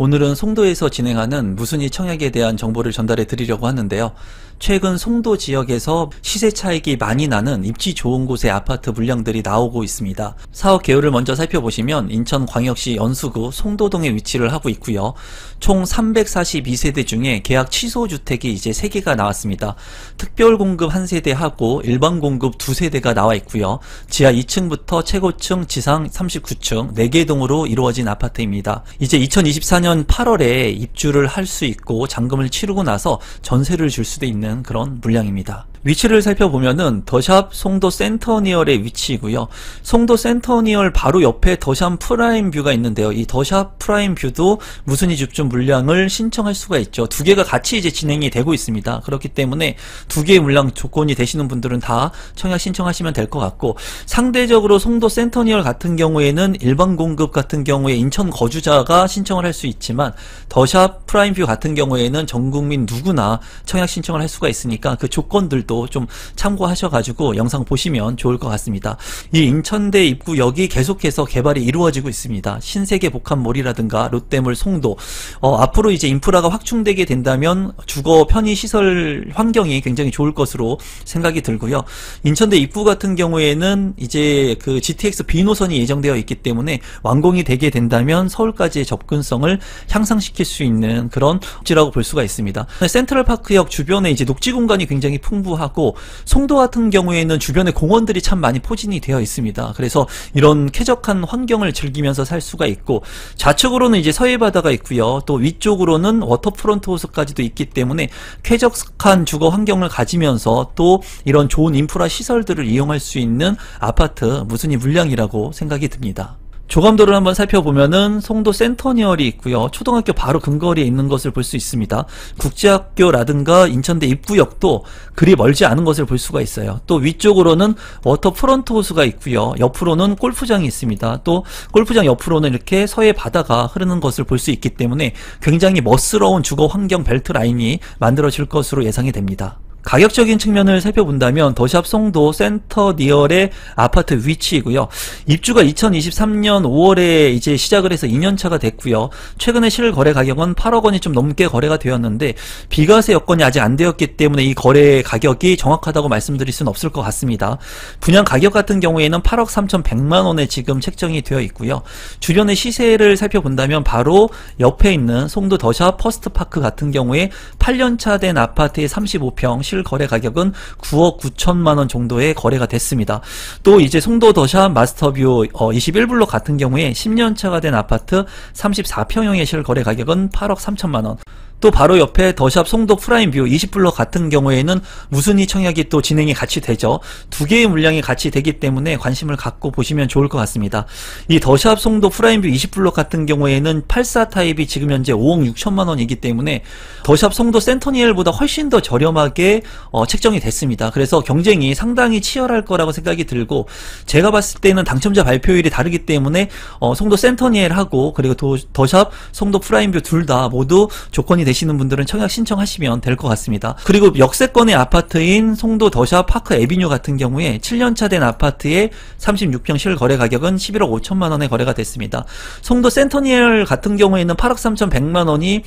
오늘은 송도에서 진행하는 무순위 청약에 대한 정보를 전달해 드리려고 하는데요. 최근 송도 지역에서 시세 차익이 많이 나는 입지 좋은 곳의 아파트 물량들이 나오고 있습니다. 사업 개요를 먼저 살펴보시면 인천광역시 연수구 송도동에 위치를 하고 있고요. 총 342세대 중에 계약 취소 주택이 이제 3개가 나왔습니다. 특별 공급 1세대하고 일반 공급 2세대가 나와 있고요. 지하 2층부터 최고층 지상 39층 4개 동으로 이루어진 아파트입니다. 이제 2024년 8월에 입주를 할 수 있고 잔금을 치르고 나서 전세를 줄 수도 있는 그런 물량입니다. 위치를 살펴보면은 더샵 송도 센터니얼의 위치이고요. 송도 센터니얼 바로 옆에 더샵 프라임 뷰가 있는데요. 이 더샵 프라임 뷰도 무순위 집중 물량을 신청할 수가 있죠. 두 개가 같이 이제 진행이 되고 있습니다. 그렇기 때문에 두 개의 물량 조건이 되시는 분들은 다 청약 신청하시면 될 것 같고, 상대적으로 송도 센터니얼 같은 경우에는 일반 공급 같은 경우에 인천 거주자가 신청을 할 수 있지만 더샵 프라임 뷰 같은 경우에는 전 국민 누구나 청약 신청을 할 수가 있으니까 그 조건들도 좀 참고하셔가지고 영상 보시면 좋을 것 같습니다. 이 인천대 입구역이 계속해서 개발이 이루어지고 있습니다. 신세계 복합몰이라든가 롯데몰 송도, 앞으로 이제 인프라가 확충되게 된다면 주거 편의 시설 환경이 굉장히 좋을 것으로 생각이 들고요. 인천대 입구 같은 경우에는 이제 그 GTX B 노선이 예정되어 있기 때문에 완공이 되게 된다면 서울까지의 접근성을 향상시킬 수 있는 그런 복지라고 볼 수가 있습니다. 센트럴파크역 주변에 이제 녹지 공간이 굉장히 풍부하고, 송도 같은 경우에는 주변에 공원들이 참 많이 포진이 되어 있습니다. 그래서 이런 쾌적한 환경을 즐기면서 살 수가 있고, 좌측으로는 이제 서해바다가 있고요. 또 위쪽으로는 워터프론트 호수까지도 있기 때문에 쾌적한 주거 환경을 가지면서 또 이런 좋은 인프라 시설들을 이용할 수 있는 아파트 무순위 물량이라고 생각이 듭니다. 조감도를 한번 살펴보면은 송도 센터니얼이 있고요. 초등학교 바로 근거리에 있는 것을 볼 수 있습니다. 국제학교라든가 인천대 입구역도 그리 멀지 않은 것을 볼 수가 있어요. 또 위쪽으로는 워터프론트 호수가 있고요. 옆으로는 골프장이 있습니다. 또 골프장 옆으로는 이렇게 서해 바다가 흐르는 것을 볼 수 있기 때문에 굉장히 멋스러운 주거 환경 벨트 라인이 만들어질 것으로 예상이 됩니다. 가격적인 측면을 살펴본다면 더샵 송도 센터니얼의 아파트 위치이고요. 입주가 2023년 5월에 이제 시작을 해서 2년차가 됐고요. 최근에 실거래 가격은 8억 원이 좀 넘게 거래가 되었는데 비과세 여건이 아직 안 되었기 때문에 이 거래 가격이 정확하다고 말씀드릴 수는 없을 것 같습니다. 분양 가격 같은 경우에는 8억 3,100만 원에 지금 책정이 되어 있고요. 주변의 시세를 살펴본다면 바로 옆에 있는 송도 더샵 퍼스트파크 같은 경우에 8년차 된 아파트의 35평 실거래 가격은 9억 9천만 원 정도의 거래가 됐습니다. 또 이제 송도 더샵 마스터뷰 21블록 같은 경우에 10년차가 된 아파트 34평형의 실거래 가격은 8억 3천만 원. 또 바로 옆에 더샵 송도 프라임뷰 20블록 같은 경우에는 무순위 청약이 또 진행이 같이 되죠. 두 개의 물량이 같이 되기 때문에 관심을 갖고 보시면 좋을 것 같습니다. 이 더샵 송도 프라임뷰 20블록 같은 경우에는 84 타입이 지금 현재 5억 6천만 원이기 때문에 더샵 송도 센터니얼보다 훨씬 더 저렴하게 책정이 됐습니다. 그래서 경쟁이 상당히 치열할 거라고 생각이 들고, 제가 봤을 때는 당첨자 발표일이 다르기 때문에 송도 센터니얼하고 그리고 더샵 송도 프라임뷰 둘 다 모두 조건이 되시는 분들은 청약 신청하시면 될 것 같습니다. 그리고 역세권의 아파트인 송도 더샵 파크 에비뉴 같은 경우에 7년차 된 아파트의 36평 실거래 가격은 11억 5천만 원에 거래가 됐습니다. 송도 센터니얼 같은 경우에는 8억 3,100만 원이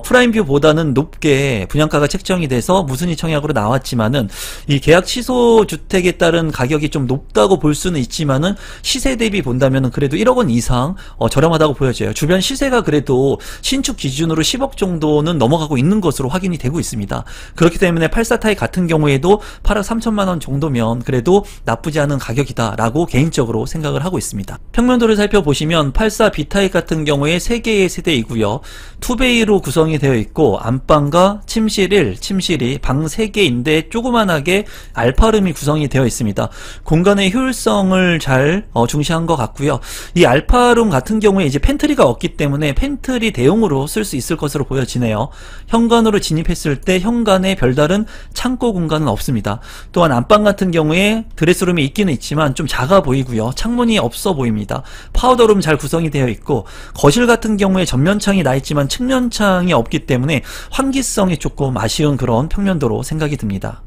프라임뷰보다는 높게 분양가가 책정이 돼서 무순위 청약으로 나왔지만은 이 계약 취소 주택에 따른 가격이 좀 높다고 볼 수는 있지만은 시세 대비 본다면은 그래도 1억 원 이상 저렴하다고 보여져요. 주변 시세가 그래도 신축 기준으로 10억 정도는 넘어가고 있는 것으로 확인이 되고 있습니다. 그렇기 때문에 84 타입 같은 경우에도 8억 3천만 원 정도면 그래도 나쁘지 않은 가격이다 라고 개인적으로 생각을 하고 있습니다. 평면도를 살펴보시면 84 B타입 같은 경우에 3개의 세대이고요. 투베이로 구성이 되어 있고 안방과 침실 1, 침실 2, 방 3개인데 조그만하게 알파룸이 구성이 되어 있습니다. 공간의 효율성을 잘 중시한 것 같고요. 이 알파룸 같은 경우에 이제 팬트리가 없기 때문에 팬트리 대용으로 쓸 수 있을 것으로 보여지네요. 현관으로 진입했을 때 현관에 별다른 창고 공간은 없습니다. 또한 안방 같은 경우에 드레스룸이 있기는 있지만 좀 작아 보이고요. 창문이 없어 보입니다. 파우더룸 잘 구성이 되어 있고, 거실 같은 경우에 전면창이 나 있지만 측면창이 없기 때문에 환기성이 조금 아쉬운 그런 평면도로 생각이 듭니다.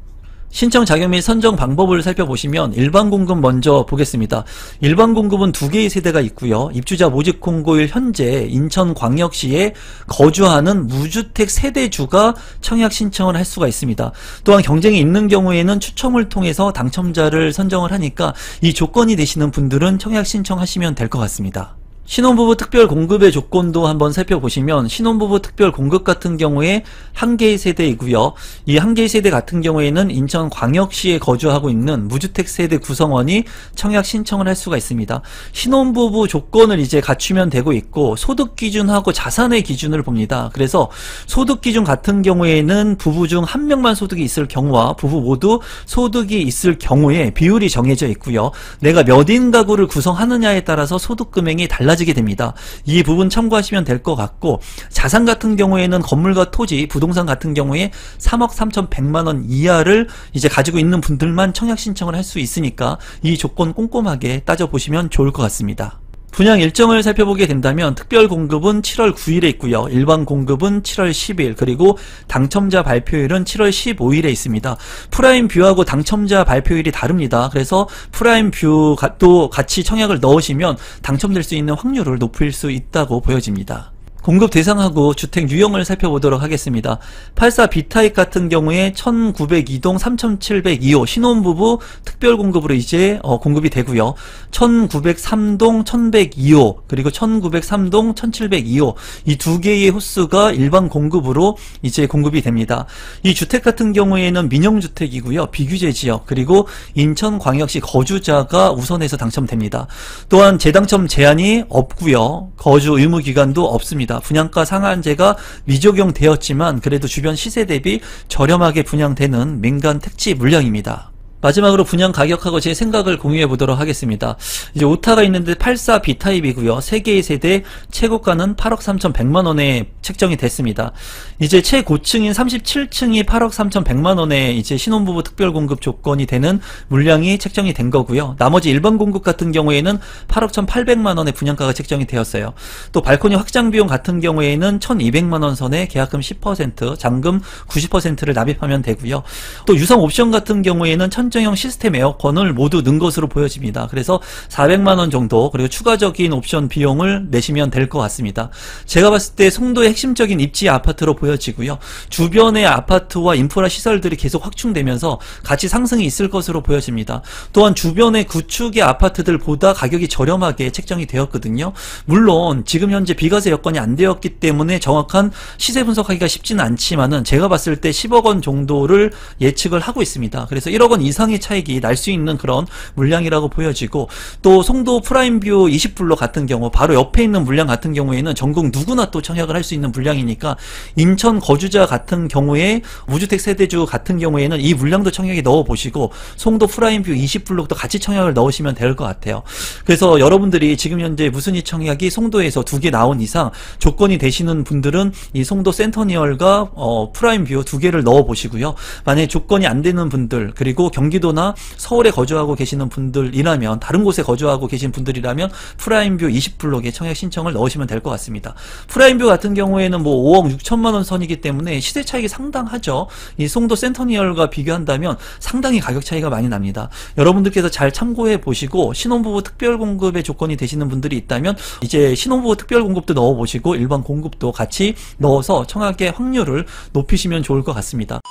신청 자격 및 선정 방법을 살펴보시면 일반 공급 먼저 보겠습니다. 일반 공급은 두 개의 세대가 있고요. 입주자 모집 공고일 현재 인천광역시에 거주하는 무주택 세대주가 청약 신청을 할 수가 있습니다. 또한 경쟁이 있는 경우에는 추첨을 통해서 당첨자를 선정을 하니까 이 조건이 되시는 분들은 청약 신청하시면 될 것 같습니다. 신혼부부 특별 공급의 조건도 한번 살펴보시면 신혼부부 특별 공급 같은 경우에 한 개의 세대이고요. 이 한 개의 세대 같은 경우에는 인천광역시에 거주하고 있는 무주택 세대 구성원이 청약 신청을 할 수가 있습니다. 신혼부부 조건을 이제 갖추면 되고 있고 소득 기준하고 자산의 기준을 봅니다. 그래서 소득 기준 같은 경우에는 부부 중 한 명만 소득이 있을 경우와 부부 모두 소득이 있을 경우에 비율이 정해져 있고요. 내가 몇 인 가구를 구성하느냐에 따라서 소득 금액이 달라지게 됩니다. 이 부분 참고하시면 될 것 같고 자산 같은 경우에는 건물과 토지, 부동산 같은 경우에 3억 3,100만원 이하를 이제 가지고 있는 분들만 청약 신청을 할 수 있으니까 이 조건 꼼꼼하게 따져보시면 좋을 것 같습니다. 분양 일정을 살펴보게 된다면 특별 공급은 7월 9일에 있고요. 일반 공급은 7월 10일 그리고 당첨자 발표일은 7월 15일에 있습니다. 프라임 뷰하고 당첨자 발표일이 다릅니다. 그래서 프라임 뷰도 같이 청약을 넣으시면 당첨될 수 있는 확률을 높일 수 있다고 보여집니다. 공급 대상하고 주택 유형을 살펴보도록 하겠습니다. 84 B타입 같은 경우에 1902동 3702호 신혼부부 특별공급으로 이제 공급이 되고요. 1903동 1102호 그리고 1903동 1702호 이 두 개의 호수가 일반 공급으로 이제 공급이 됩니다. 이 주택 같은 경우에는 민영주택이고요. 비규제 지역 그리고 인천광역시 거주자가 우선해서 당첨됩니다. 또한 재당첨 제한이 없고요. 거주 의무 기간도 없습니다. 분양가 상한제가 미적용되었지만 그래도 주변 시세 대비 저렴하게 분양되는 민간 택지 물량입니다. 마지막으로 분양 가격하고 제 생각을 공유해 보도록 하겠습니다. 이제 오타가 있는데 84 B타입이고요. 3개의 세대 최고가는 8억 3,100만원에 책정이 됐습니다. 이제 최고층인 37층이 8억 3,100만원에 이제 신혼부부 특별공급 조건이 되는 물량이 책정이 된 거고요. 나머지 일반 공급 같은 경우에는 8억 1,800만원의 분양가가 책정이 되었어요. 또 발코니 확장 비용 같은 경우에는 1,200만원 선에 계약금 10%, 잔금 90%를 납입하면 되고요. 또 유상 옵션 같은 경우에는 천정형 시스템 에어컨을 모두 넣은 것으로 보여집니다. 그래서 400만원 정도 그리고 추가적인 옵션 비용을 내시면 될 것 같습니다. 제가 봤을 때 송도의 핵심적인 입지 아파트로 보여지고요. 주변의 아파트와 인프라 시설들이 계속 확충되면서 가치 상승이 있을 것으로 보여집니다. 또한 주변의 구축의 아파트들보다 가격이 저렴하게 책정이 되었거든요. 물론 지금 현재 비과세 여건이 안 되었기 때문에 정확한 시세 분석하기가 쉽지는 않지만은 제가 봤을 때 10억 원 정도를 예측을 하고 있습니다. 그래서 1억 원 이상의 차익이 날 수 있는 그런 물량이라고 보여지고 또 송도 프라임뷰 20블록 같은 경우 바로 옆에 있는 물량 같은 경우에는 전국 누구나 또 청약을 할 수 있는 물량이니까 인천 거주자 같은 경우에 무주택 세대주 같은 경우에는 이 물량도 청약에 넣어보시고 송도 프라임뷰 20블록도 같이 청약을 넣으시면 될 것 같아요. 그래서 여러분들이 지금 현재 무순위 청약이 송도에서 2개 나온 이상 조건이 되시는 분들은 이 송도 센터니얼과 프라임뷰 2개를 넣어보시고요. 만약에 조건이 안 되는 분들 그리고 경기도나 서울에 거주하고 계시는 분들이라면 다른 곳에 거주하고 계신 분들이라면 프라임뷰 20블록에 청약 신청을 넣으시면 될 것 같습니다. 프라임뷰 같은 경우에는 뭐 5억 6천만원 선이기 때문에 시세 차익이 상당하죠. 이 송도 센터니얼과 비교한다면 상당히 가격 차이가 많이 납니다. 여러분들께서 잘 참고해 보시고 신혼부부 특별공급의 조건이 되시는 분들이 있다면 이제 신혼부부 특별공급도 넣어보시고 일반 공급도 같이 넣어서 청약의 확률을 높이시면 좋을 것 같습니다.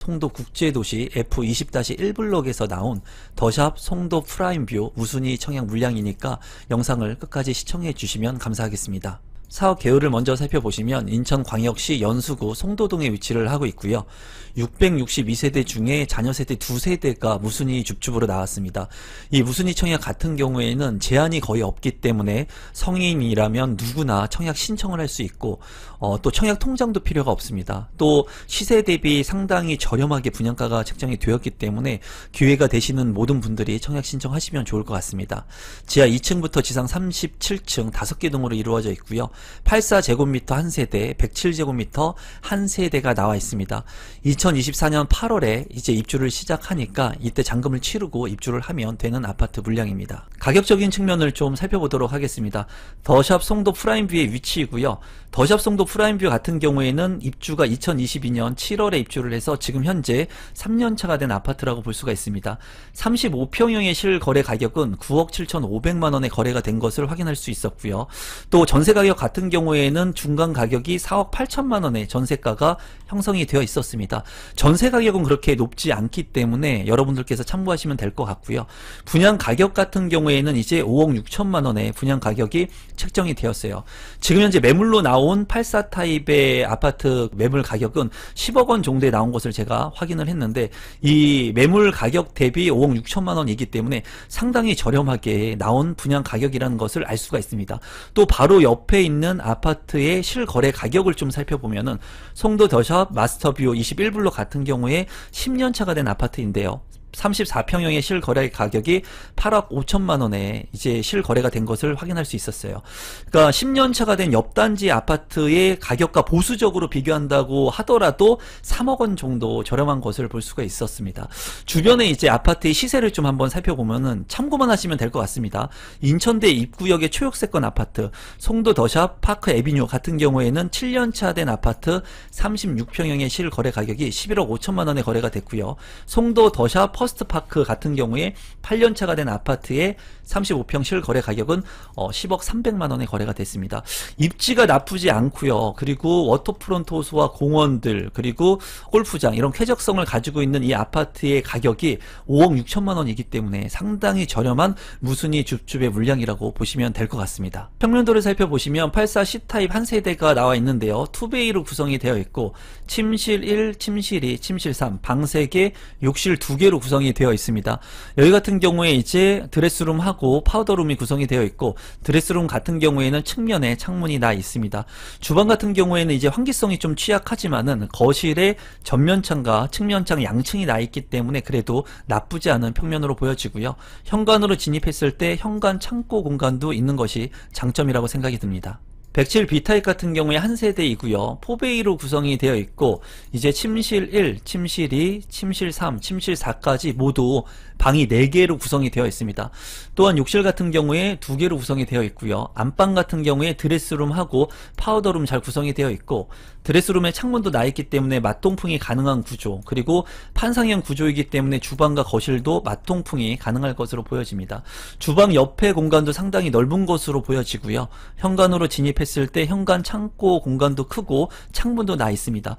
송도 국제도시 F20-1블록에서 나온 더샵 송도 프라임뷰 우순위 청약 물량이니까 영상을 끝까지 시청해 주시면 감사하겠습니다. 사업 개요를 먼저 살펴보시면 인천광역시 연수구 송도동에 위치를 하고 있고요. 662세대 중에 자녀세대 2세대가 무순위 줍줍으로 나왔습니다. 이 무순위 청약 같은 경우에는 제한이 거의 없기 때문에 성인이라면 누구나 청약 신청을 할 수 있고 또 청약 통장도 필요가 없습니다. 또 시세 대비 상당히 저렴하게 분양가가 책정이 되었기 때문에 기회가 되시는 모든 분들이 청약 신청하시면 좋을 것 같습니다. 지하 2층부터 지상 37층 5개 동으로 이루어져 있고요. 84제곱미터 한 세대, 107제곱미터 한 세대가 나와 있습니다. 2024년 8월에 이제 입주를 시작하니까 이때 잔금을 치르고 입주를 하면 되는 아파트 물량입니다. 가격적인 측면을 좀 살펴보도록 하겠습니다. 더샵 송도 프라임뷰의 위치이고요. 더샵 송도 프라임뷰 같은 경우에는 입주가 2022년 7월에 입주를 해서 지금 현재 3년차가 된 아파트라고 볼 수가 있습니다. 35평형의 실거래 가격은 9억 7,500만원에 거래가 된 것을 확인할 수 있었고요. 또 전세 가격 같은 경우에는 중간 가격이 4억 8천만원의 전세가가 형성이 되어 있었습니다. 전세 가격은 그렇게 높지 않기 때문에 여러분들께서 참고하시면 될 것 같고요. 분양 가격 같은 경우에는 이제 5억 6천만원의 분양 가격이 책정이 되었어요. 지금 현재 매물로 나온 84 타입의 아파트 매물 가격은 10억 원 정도에 나온 것을 제가 확인을 했는데, 이 매물 가격 대비 5억 6천만 원이기 때문에 상당히 저렴하게 나온 분양 가격이라는 것을 알 수가 있습니다. 또 바로 옆에 있는 아파트의 실거래 가격을 좀 살펴보면은 송도 더샵 마스터뷰 21블록 같은 경우에 10년차가 된 아파트인데요. 34평형의 실거래 가격이 8억 5천만 원에 이제 실거래가 된 것을 확인할 수 있었어요. 그러니까 10년 차가 된 옆단지 아파트의 가격과 보수적으로 비교한다고 하더라도 3억 원 정도 저렴한 것을 볼 수가 있었습니다. 주변에 이제 아파트의 시세를 좀 한번 살펴보면은 참고만 하시면 될 것 같습니다. 인천대 입구역의 초역세권 아파트 송도 더샵 파크 에비뉴 같은 경우에는 7년 차 된 아파트 36평형의 실거래 가격이 11억 5천만 원에 거래가 됐고요. 송도 더샵 퍼스트파크 같은 경우에 8년차가 된 아파트의 35평 실거래 가격은 10억 300만원에 거래가 됐습니다. 입지가 나쁘지 않고요. 그리고 워터프론트 호수와 공원들, 그리고 골프장, 이런 쾌적성을 가지고 있는 이 아파트의 가격이 5억 6천만원이기 때문에 상당히 저렴한 무순위 줍줍의 물량이라고 보시면 될 것 같습니다. 평면도를 살펴보시면 84 C타입 한 세대가 나와 있는데요. 투베이로 구성이 되어 있고 침실 1, 침실 2, 침실 3, 방 3개, 욕실 2개로 구성이 되어 있습니다. 여기 같은 경우에 이제 드레스룸하고 파우더룸이 구성이 되어 있고, 드레스룸 같은 경우에는 측면에 창문이 나 있습니다. 주방 같은 경우에는 이제 환기성이 좀 취약하지만은 거실에 전면창과 측면창 양층이 나 있기 때문에 그래도 나쁘지 않은 평면으로 보여지고요. 현관으로 진입했을 때 현관 창고 공간도 있는 것이 장점이라고 생각이 듭니다. 107 B타입 같은 경우에 한 세대이고요. 4베이로 구성이 되어 있고 이제 침실 1, 침실 2, 침실 3, 침실 4까지 모두 방이 4개로 구성이 되어 있습니다. 또한 욕실 같은 경우에 2개로 구성이 되어 있고요. 안방 같은 경우에 드레스룸하고 파우더룸 잘 구성이 되어 있고, 드레스룸에 창문도 나 있기 때문에 맞통풍이 가능한 구조, 그리고 판상형 구조이기 때문에 주방과 거실도 맞통풍이 가능할 것으로 보여집니다. 주방 옆에 공간도 상당히 넓은 것으로 보여지고요. 현관으로 진입했을 때 현관 창고 공간도 크고 창문도 나 있습니다.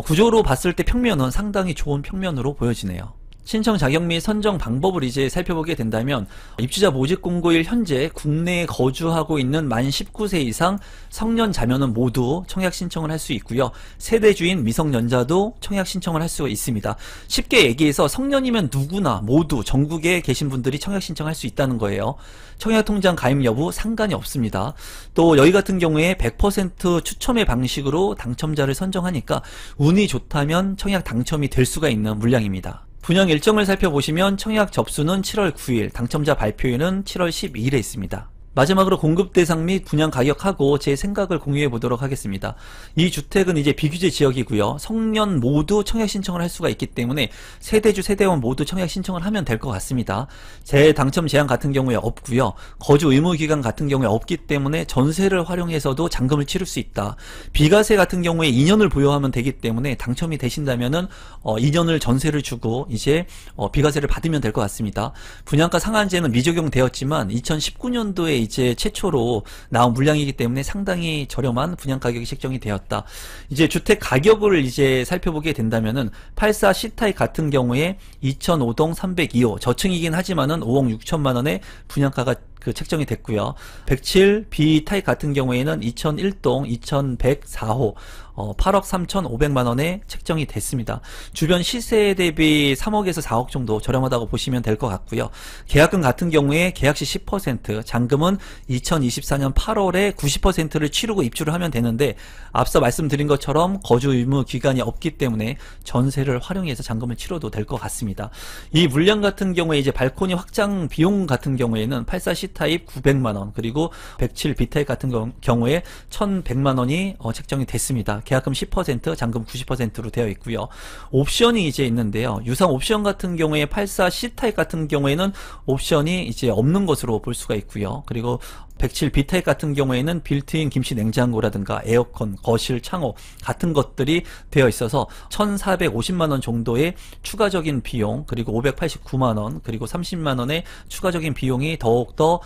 구조로 봤을 때 평면은 상당히 좋은 평면으로 보여지네요. 신청 자격 및 선정 방법을 이제 살펴보게 된다면, 입주자 모집 공고일 현재 국내에 거주하고 있는 만 19세 이상 성년 자녀는 모두 청약 신청을 할 수 있고요. 세대주인 미성년자도 청약 신청을 할 수가 있습니다. 쉽게 얘기해서 성년이면 누구나 모두 전국에 계신 분들이 청약 신청할 수 있다는 거예요. 청약통장 가입 여부 상관이 없습니다. 또 여기 같은 경우에 100% 추첨의 방식으로 당첨자를 선정하니까 운이 좋다면 청약 당첨이 될 수가 있는 물량입니다. 분양 일정을 살펴보시면 청약 접수는 7월 9일, 당첨자 발표일은 7월 12일에 있습니다. 마지막으로 공급 대상 및 분양 가격하고 제 생각을 공유해 보도록 하겠습니다. 이 주택은 이제 비규제 지역이고요. 성년 모두 청약 신청을 할 수가 있기 때문에 세대주, 세대원 모두 청약 신청을 하면 될 것 같습니다. 재당첨 제한 같은 경우에 없고요. 거주 의무 기간 같은 경우에 없기 때문에 전세를 활용해서도 잔금을 치를 수 있다. 비과세 같은 경우에 2년을 보유하면 되기 때문에 당첨이 되신다면은 2년을 전세를 주고 이제 비과세를 받으면 될 것 같습니다. 분양가 상한제는 미적용되었지만 2019년도에 이제 최초로 나온 물량이기 때문에 상당히 저렴한 분양 가격이 책정이 되었다. 이제 주택 가격을 이제 살펴보게 된다면은 84 C타입 같은 경우에 2005동 302호 저층이긴 하지만은 5억 6천만 원의 분양가가 책정이 됐고요. 107 B타입 같은 경우에는 2001동 2104호 8억 3,500만 원에 책정이 됐습니다. 주변 시세 대비 3억에서 4억 정도 저렴하다고 보시면 될 것 같고요. 계약금 같은 경우에 계약시 10%, 잔금은 2024년 8월에 90%를 치르고 입주를 하면 되는데, 앞서 말씀드린 것처럼 거주 의무 기간이 없기 때문에 전세를 활용해서 잔금을 치러도 될 것 같습니다. 이 물량 같은 경우에 이제 발코니 확장 비용 같은 경우에는 84 C타입 900만 원, 그리고 107 B타입 같은 경우에 1,100만 원이 책정이 됐습니다. 계약금 10%, 잔금 90%로 되어 있고요. 옵션이 이제 있는데요. 유상 옵션 같은 경우에 84 C타입 같은 경우에는 옵션이 이제 없는 것으로 볼 수가 있고요. 그리고 107 B타입 같은 경우에는 빌트인 김치 냉장고라든가 에어컨, 거실, 창호 같은 것들이 되어 있어서 1,450만원 정도의 추가적인 비용, 그리고 589만원, 그리고 30만원의 추가적인 비용이 더욱더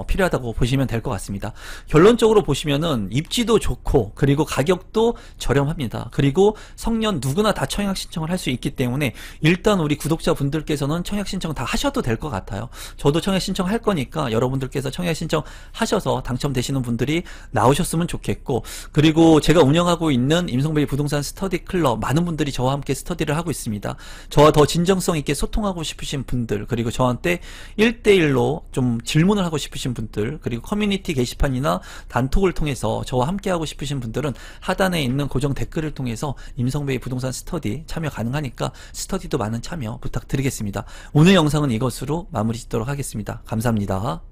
필요하다고 보시면 될 것 같습니다. 결론적으로 보시면은 입지도 좋고, 그리고 가격도 저렴합니다. 그리고 성년 누구나 다 청약 신청을 할 수 있기 때문에 일단 우리 구독자분들께서는 청약 신청 다 하셔도 될 것 같아요. 저도 청약 신청할 거니까 여러분들께서 청약 신청 하셔서 당첨되시는 분들이 나오셨으면 좋겠고, 그리고 제가 운영하고 있는 임성배의 부동산 스터디 클럽, 많은 분들이 저와 함께 스터디를 하고 있습니다. 저와 더 진정성 있게 소통하고 싶으신 분들, 그리고 저한테 1대1로 좀 질문을 하고 싶으신 분들, 그리고 커뮤니티 게시판이나 단톡을 통해서 저와 함께 하고 싶으신 분들은 하단에 있는 고정 댓글을 통해서 임성배의 부동산 스터디 참여 가능하니까 스터디도 많은 참여 부탁드리겠습니다. 오늘 영상은 이것으로 마무리 짓도록 하겠습니다. 감사합니다.